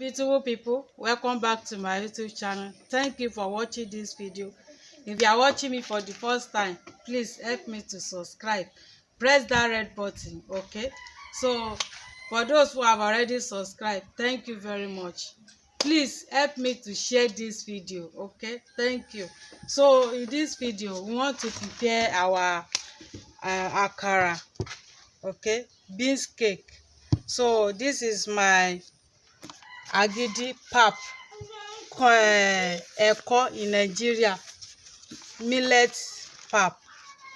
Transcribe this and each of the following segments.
beautiful people, welcome back to my YouTube channel. Thank you for watching this video. If you are watching me for the first time, please help me to subscribe. Press that red button, okay? So for those who have already subscribed, thank you very much. Please help me to share this video, okay? Thank you. So in this video, we want to prepare our akara, okay? Beans cake. So this is my Agadi pap, ẹ̀kọ́ in Nigeria, millet pap.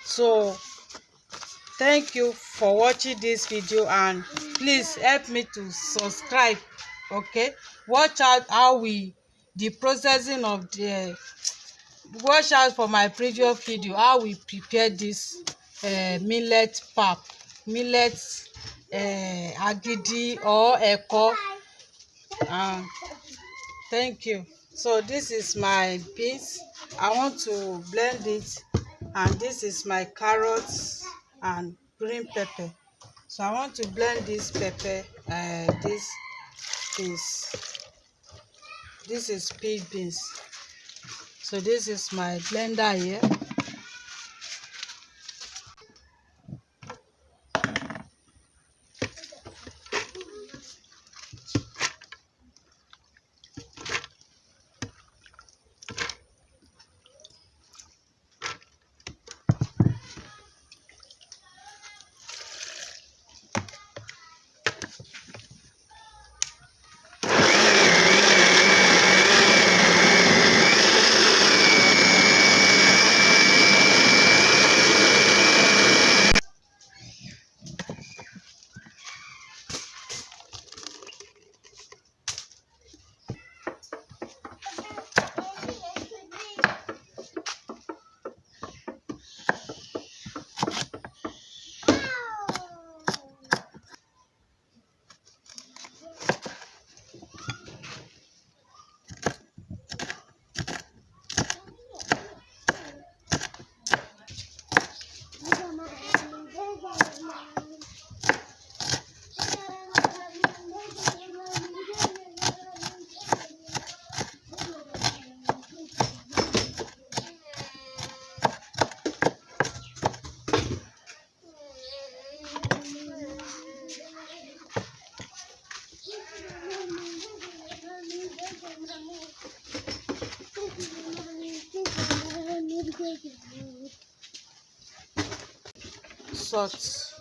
So thank you for watching this video and please help me to subscribe, okay? Watch out how the processing of the watch out for my previous video how we prepare this millet pap, millet Agadi or ẹ̀kọ́. Thank you. So this is my beans. I want to blend it, and this is my carrots and green pepper. So I want to blend this pepper. This is pea beans. So this is my blender here. Salt,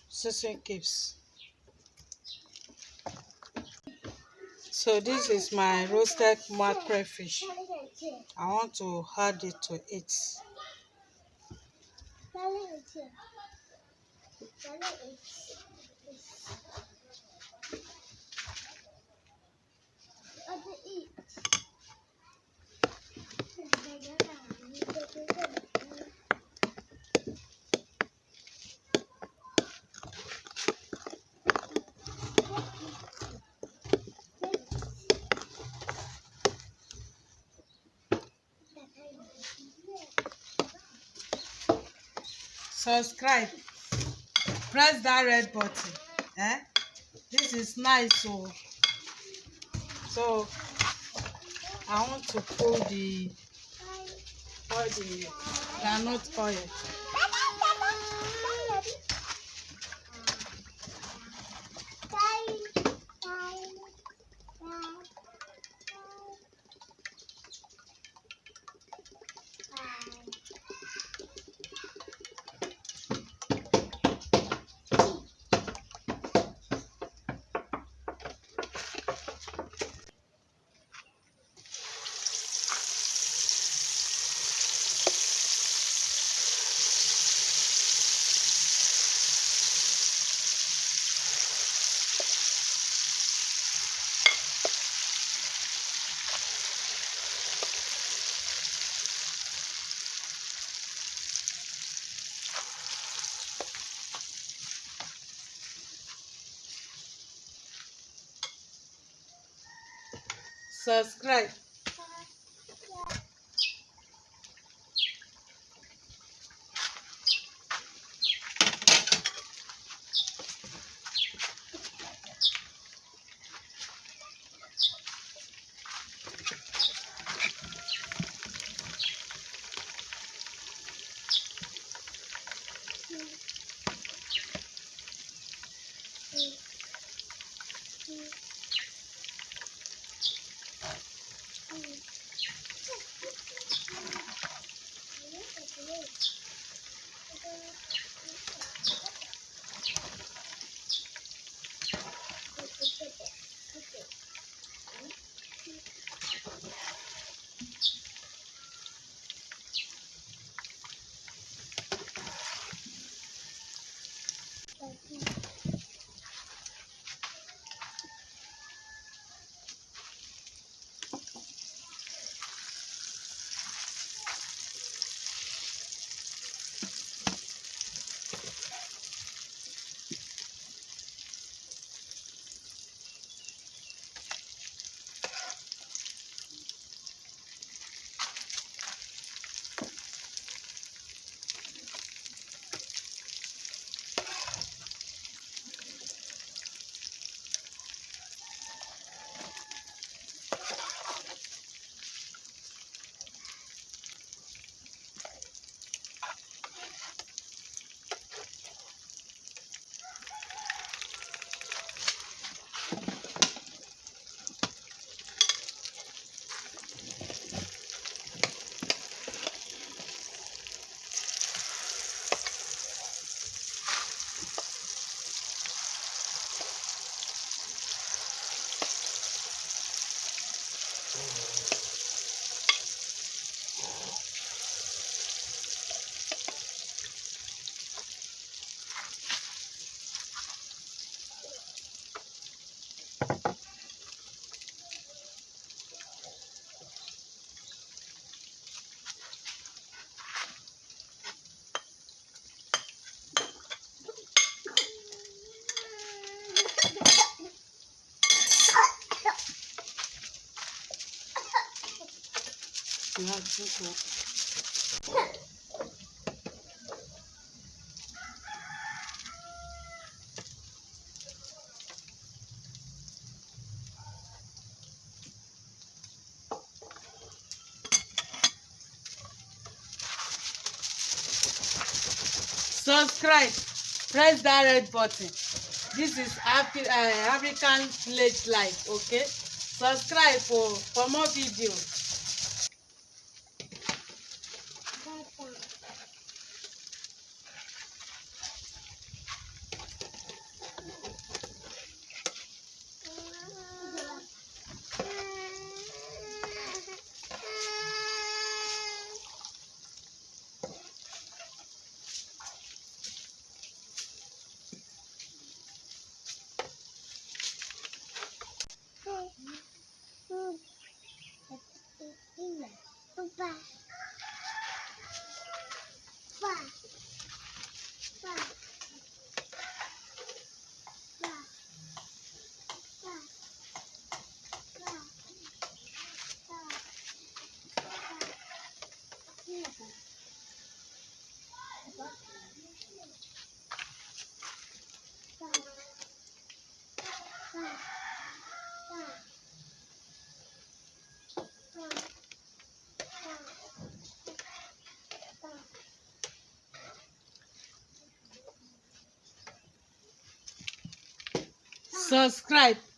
seasoning cubes. So this is my roasted mackerel fish. I want to add it to it. Subscribe, press that red button. This is nice. So I want to pull the groundnut oil. Subscribe. You have to subscribe, press that red button. This is African village life, okay? Subscribe for more videos. Subscribe.